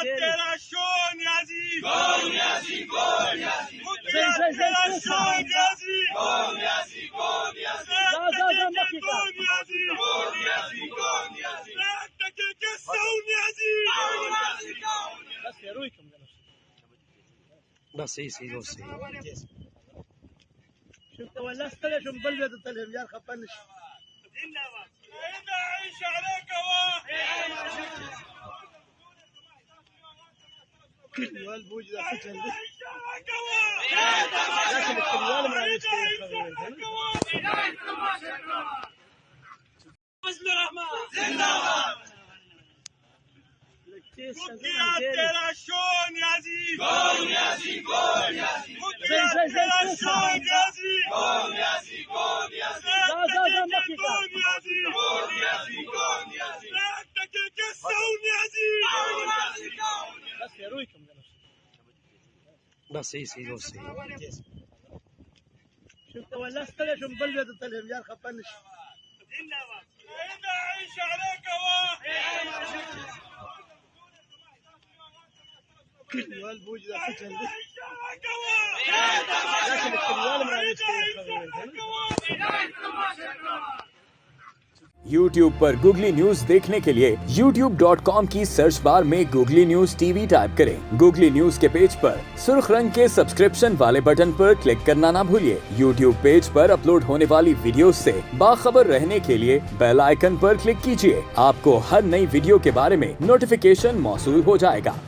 तेरा शोर न्याजी तेरा शोर न्याजी بس سي دوسي شفت ولا استلي شو مبلد التلهم يا خفنش عيش عليك والبوج ذا فتن لكن الكريال ما तेरा शोर न्याजी तेरा शोर न्याजी بس سي دوسي شفت ولا استلي شو مبلد التلهم يا خفنش عيش عليك والبوج ذا فتن لكن الكريال ما YouTube पर गूगली न्यूज देखने के लिए youtube.com की सर्च बार में गूगली न्यूज टीवी टाइप करें। गूगली न्यूज के पेज पर सुर्ख रंग के सब्सक्रिप्शन वाले बटन पर क्लिक करना ना भूलिए। YouTube पेज पर अपलोड होने वाली वीडियोस से बाखबर रहने के लिए बेल आइकन पर क्लिक कीजिए। आपको हर नई वीडियो के बारे में नोटिफिकेशन मौसूल हो जाएगा।